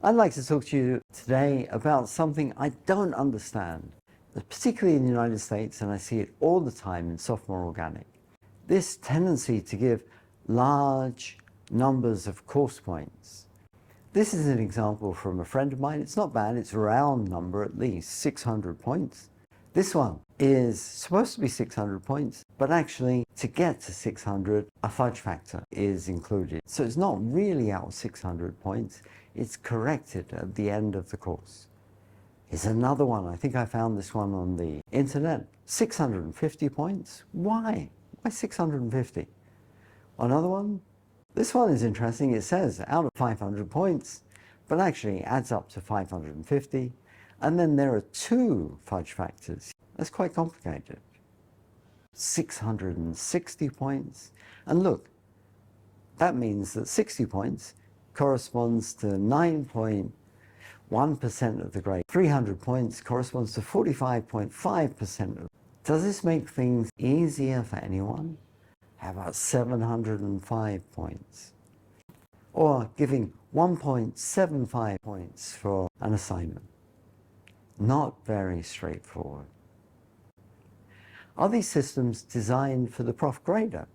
I'd like to talk to you today about something I don't understand, particularly in the United States, and I see it all the time in sophomore organic. This tendency to give large numbers of course points. This is an example from a friend of mine. It's not bad, it's a round number, at least 600 points. This one is supposed to be 600 points, but actually to get to 600, a fudge factor is included. So it's not really out 600 points, it's corrected at the end of the course. Here's another one. I think I found this one on the internet. 650 points? Why? Why 650? Another one? This one is interesting. It says out of 500 points, but actually adds up to 550. And then there are two fudge factors. That's quite complicated. 660 points. And look, that means that 60 points corresponds to 9.1% of the grade. 300 points corresponds to 45.5%. Does this make things easier for anyone? How about 705 points? Or giving 1.75 points for an assignment? Not very straightforward. Are these systems designed for the prof grader?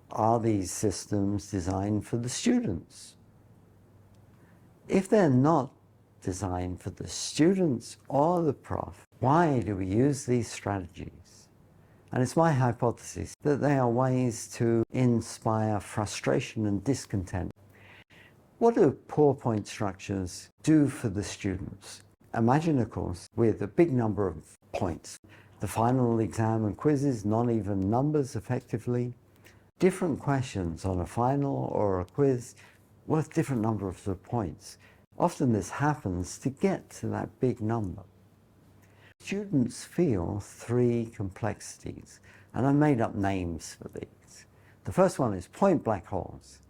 Are these systems designed for the students? If they're not designed for the students or the prof, why do we use these strategies? And it's my hypothesis that they are ways to inspire frustration and discontent. What do poor point structures do for the students? Imagine a course with a big number of points. The final exam and quizzes, non-even numbers effectively. Different questions on a final or a quiz worth different numbers of points. Often this happens to get to that big number. Students feel three complexities, and I made up names for these. The first one is point black holes.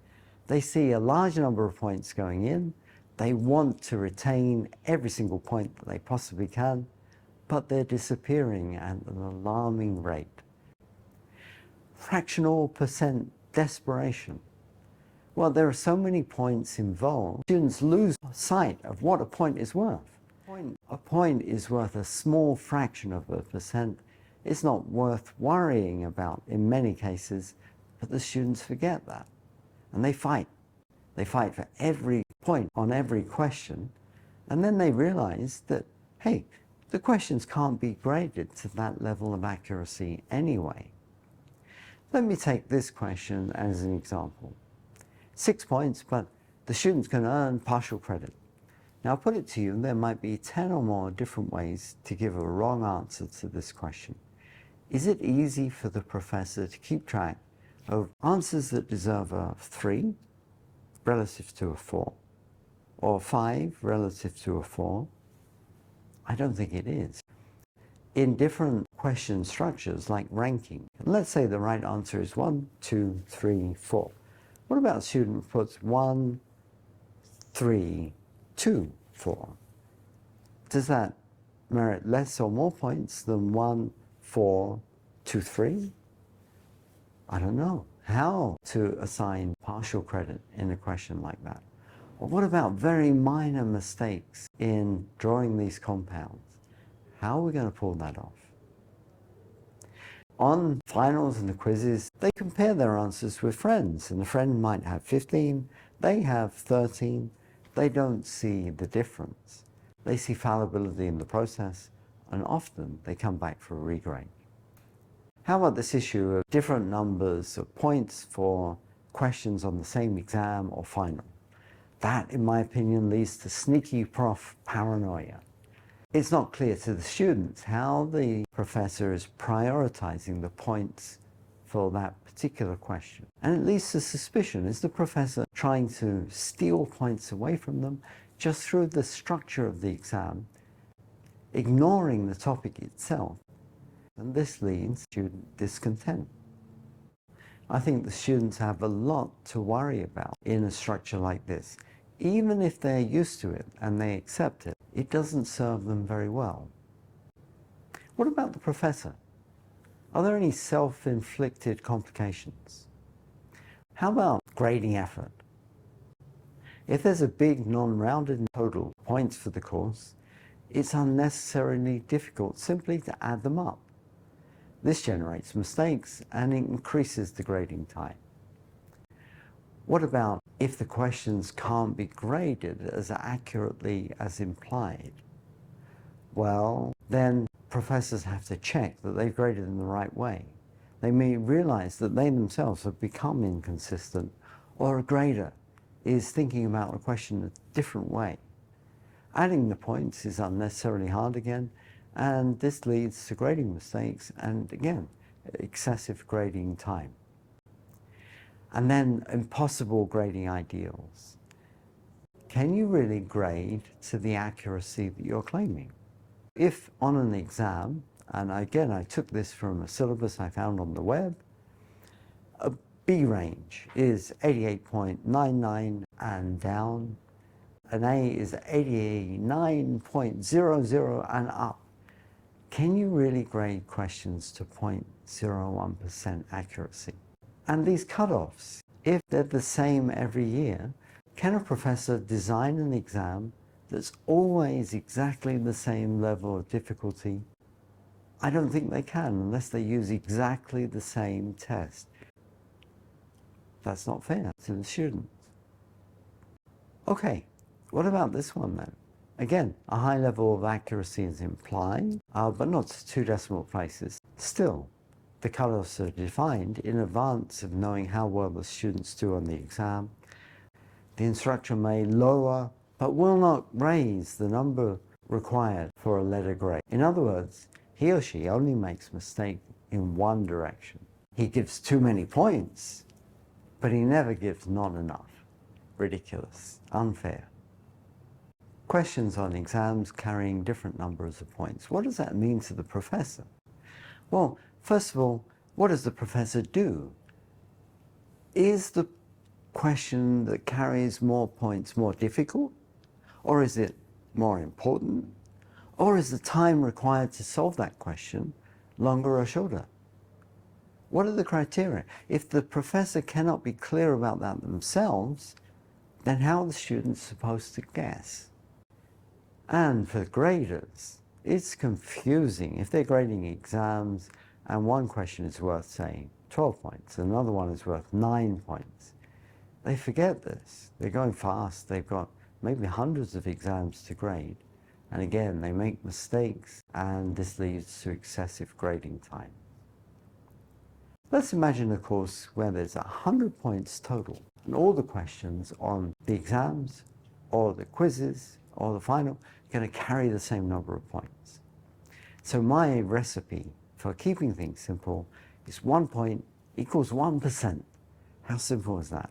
They see a large number of points going in. They want to retain every single point that they possibly can, but they're disappearing at an alarming rate. Fractional percent desperation. Well, there are so many points involved, students lose sight of what a point is worth. A point is worth a small fraction of a percent. It's not worth worrying about in many cases, but the students forget that. And they fight. They fight for every point on every question. And then they realize that, hey, the questions can't be graded to that level of accuracy anyway. Let me take this question as an example. 6 points, but the students can earn partial credit. Now, I'll put it to you, there might be 10 or more different ways to give a wrong answer to this question. Is it easy for the professor to keep track of answers that deserve a 3 relative to a 4, or 5 relative to a 4? I don't think it is. In different question structures like ranking, let's say the right answer is 1, 2, 3, 4. What about a student who puts 1, 3, 2, 4? Does that merit less or more points than 1, 4, 2, 3? I don't know how to assign partial credit in a question like that. Or what about very minor mistakes in drawing these compounds? How are we going to pull that off? On finals and the quizzes, they compare their answers with friends, and the friend might have 15, they have 13. They don't see the difference. They see fallibility in the process, and often they come back for a regrade. How about this issue of different numbers of points for questions on the same exam or final? That, in my opinion, leads to sneaky prof paranoia. It's not clear to the students how the professor is prioritizing the points for that particular question. And it leads to suspicion. Is the professor trying to steal points away from them just through the structure of the exam, ignoring the topic itself? And this leads to student discontent. I think the students have a lot to worry about in a structure like this. Even if they're used to it and they accept it, it doesn't serve them very well. What about the professor? Are there any self-inflicted complications? How about grading effort? If there's a big non-rounded total points for the course, it's unnecessarily difficult simply to add them up. This generates mistakes and increases the grading time. What about if the questions can't be graded as accurately as implied? Well, then professors have to check that they've graded in the right way. They may realize that they themselves have become inconsistent, or a grader is thinking about a question a different way. Adding the points is unnecessarily hard again, and this leads to grading mistakes and, again, excessive grading time. And then impossible grading ideals. Can you really grade to the accuracy that you're claiming? If on an exam, and again I took this from a syllabus I found on the web, a B range is 88.99 and down, an A is 89.00 and up. Can you really grade questions to 0.01% accuracy? And these cutoffs, if they're the same every year, can a professor design an exam that's always exactly the same level of difficulty? I don't think they can unless they use exactly the same test. That's not fair to the students. Okay, what about this one then? Again, a high level of accuracy is implied, but not to 2 decimal places. Still, the cutoffs are defined in advance of knowing how well the students do on the exam. The instructor may lower, but will not raise the number required for a letter grade. In other words, he or she only makes mistakes in one direction. He gives too many points, but he never gives not enough. Ridiculous, unfair. Questions on exams carrying different numbers of points. What does that mean to the professor? Well, first of all, what does the professor do? Is the question that carries more points more difficult? Or is it more important? Or is the time required to solve that question longer or shorter? What are the criteria? If the professor cannot be clear about that themselves, then how are the students supposed to guess? And for graders, it's confusing. If they're grading exams and one question is worth, say, 12 points, another one is worth 9 points, they forget this. They're going fast. They've got maybe hundreds of exams to grade. And again, they make mistakes, and this leads to excessive grading time. Let's imagine a course where there's 100 points total, and all the questions on the exams, or the quizzes, or the final are going to carry the same number of points. So my recipe for keeping things simple is 1 point equals 1%. How simple is that?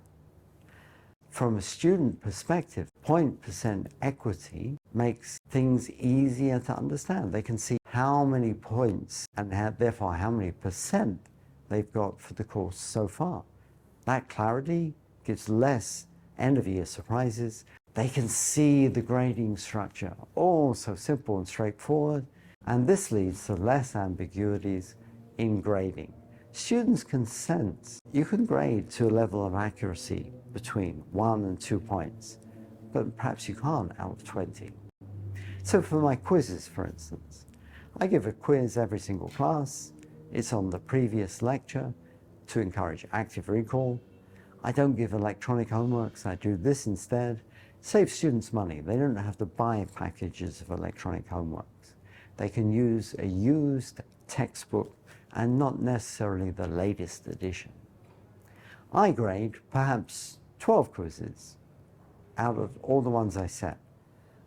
From a student perspective, 0.% equity makes things easier to understand. They can see how many points and therefore how many percent they've got for the course so far. That clarity gives less end-of-year surprises. They can see the grading structure, all so simple and straightforward, and this leads to less ambiguities in grading. Students can sense you can grade to a level of accuracy between 1 and 2 points, but perhaps you can't out of 20. So for my quizzes, for instance, I give a quiz every single class. It's on the previous lecture to encourage active recall. I don't give electronic homeworks. I do this instead. Save students money. They don't have to buy packages of electronic homeworks. They can use a used textbook and not necessarily the latest edition. I grade perhaps 12 quizzes out of all the ones I set.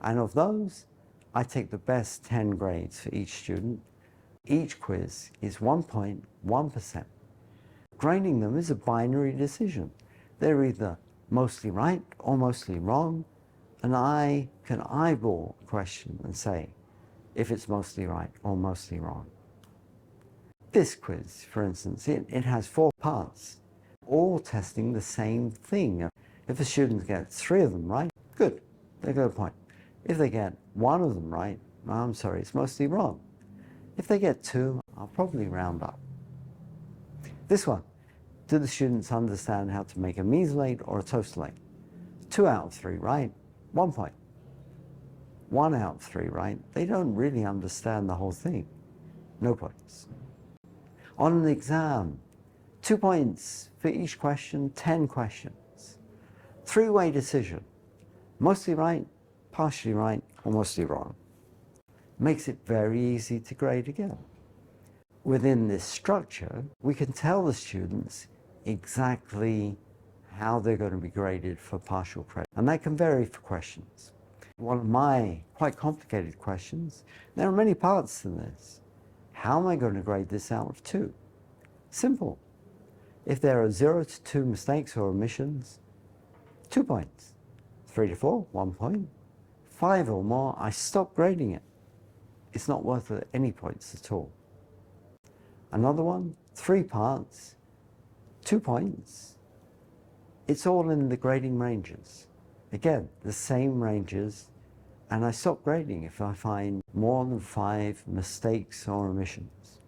And of those, I take the best 10 grades for each student. Each quiz is 1.1%. Grading them is a binary decision. They're either mostly right or mostly wrong, and I can eyeball a question and say if it's mostly right or mostly wrong. This quiz, for instance, it has 4 parts, all testing the same thing. If a student gets 3 of them right, good, they get a point. If they get 1 of them right, I'm sorry, it's mostly wrong. If they get 2, I'll probably round up. This one, do the students understand how to make a mesalate or a toastolate? 2 out of 3 right, 1 point. 1 out of 3 right, they don't really understand the whole thing. No points. On an exam, 2 points for each question, 10 questions. 3-way decision, mostly right, partially right, or mostly wrong. Makes it very easy to grade again. Within this structure, we can tell the students exactly how they're going to be graded for partial credit. And that can vary for questions. One of my quite complicated questions, there are many parts to this. How am I going to grade this out of 2? Simple. If there are 0 to 2 mistakes or omissions, 2 points. 3 to 4, 1 point. 5 or more, I stop grading it. It's not worth any points at all. Another one, 3 parts, 2 points. It's all in the grading ranges. Again, the same ranges, and I stop grading if I find more than 5 mistakes or omissions.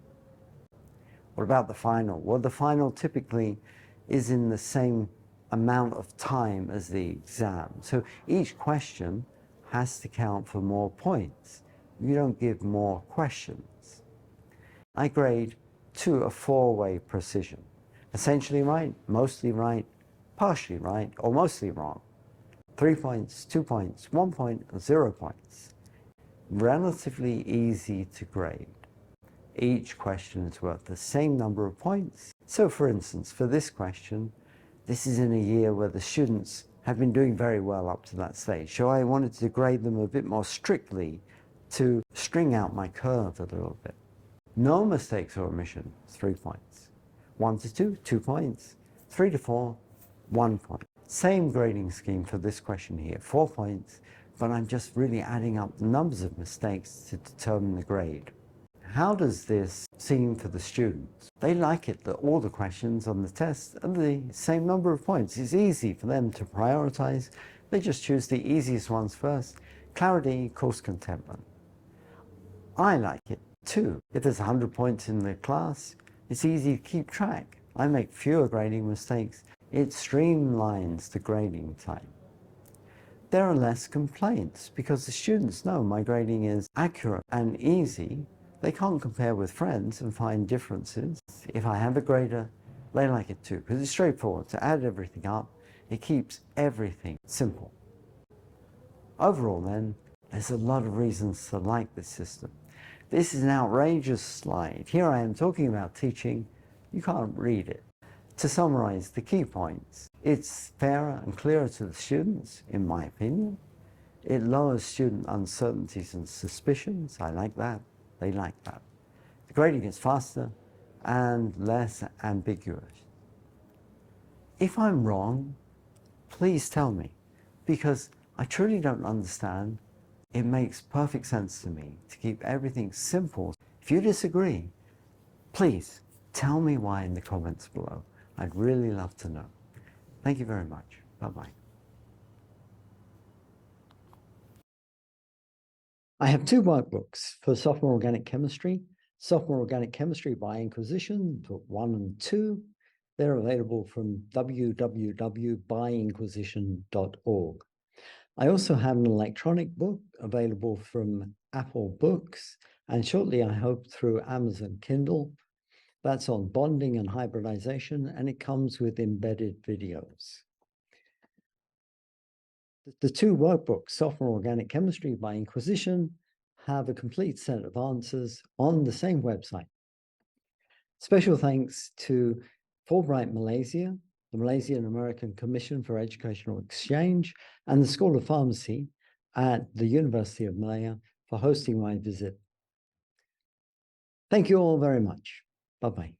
What about the final? Well, the final typically is in the same amount of time as the exam. So each question has to count for more points. You don't give more questions. I grade to a 4-way precision. Essentially right, mostly right, partially right, or mostly wrong. 3 points, 2 points, 1 point, 0 points. Relatively easy to grade. Each question is worth the same number of points. So for instance, for this question, this is in a year where the students have been doing very well up to that stage. So I wanted to grade them a bit more strictly to string out my curve a little bit. No mistakes or omissions, 3 points. 1 to 2, 2 points. 3 to 4, 1 point. Same grading scheme for this question here, 4 points, but I'm just really adding up the numbers of mistakes to determine the grade. How does this seem for the students? They like it that all the questions on the test are the same number of points. It's easy for them to prioritize. They just choose the easiest ones first. Clarity, course contentment. I like it too. If there's 100 points in the class, it's easy to keep track. I make fewer grading mistakes. It streamlines the grading time. There are less complaints because the students know my grading is accurate and easy. They can't compare with friends and find differences. If I have a grader, they like it too because it's straightforward to add everything up. It keeps everything simple. Overall then, there's a lot of reasons to like this system. This is an outrageous slide. Here I am talking about teaching. You can't read it. To summarize the key points, it's fairer and clearer to the students, in my opinion. It lowers student uncertainties and suspicions. I like that. They like that. The grading is faster and less ambiguous. If I'm wrong, please tell me, because I truly don't understand. It makes perfect sense to me to keep everything simple. If you disagree, please tell me why in the comments below. I'd really love to know. Thank you very much. Bye-bye. I have 2 workbooks for sophomore organic chemistry. Sophomore Organic Chemistry by Inquisition, Book 1 and 2. They're available from www.byinquisition.org. I also have an electronic book available from Apple Books, and shortly, I hope, through Amazon Kindle. That's on bonding and hybridization, and it comes with embedded videos. The 2 workbooks, Sophomore Organic Chemistry by Inquisition, have a complete set of answers on the same website. Special thanks to Fulbright Malaysia, the Malaysian American Commission for Educational Exchange, and the School of Pharmacy at the University of Malaya for hosting my visit. Thank you all very much. Bye-bye.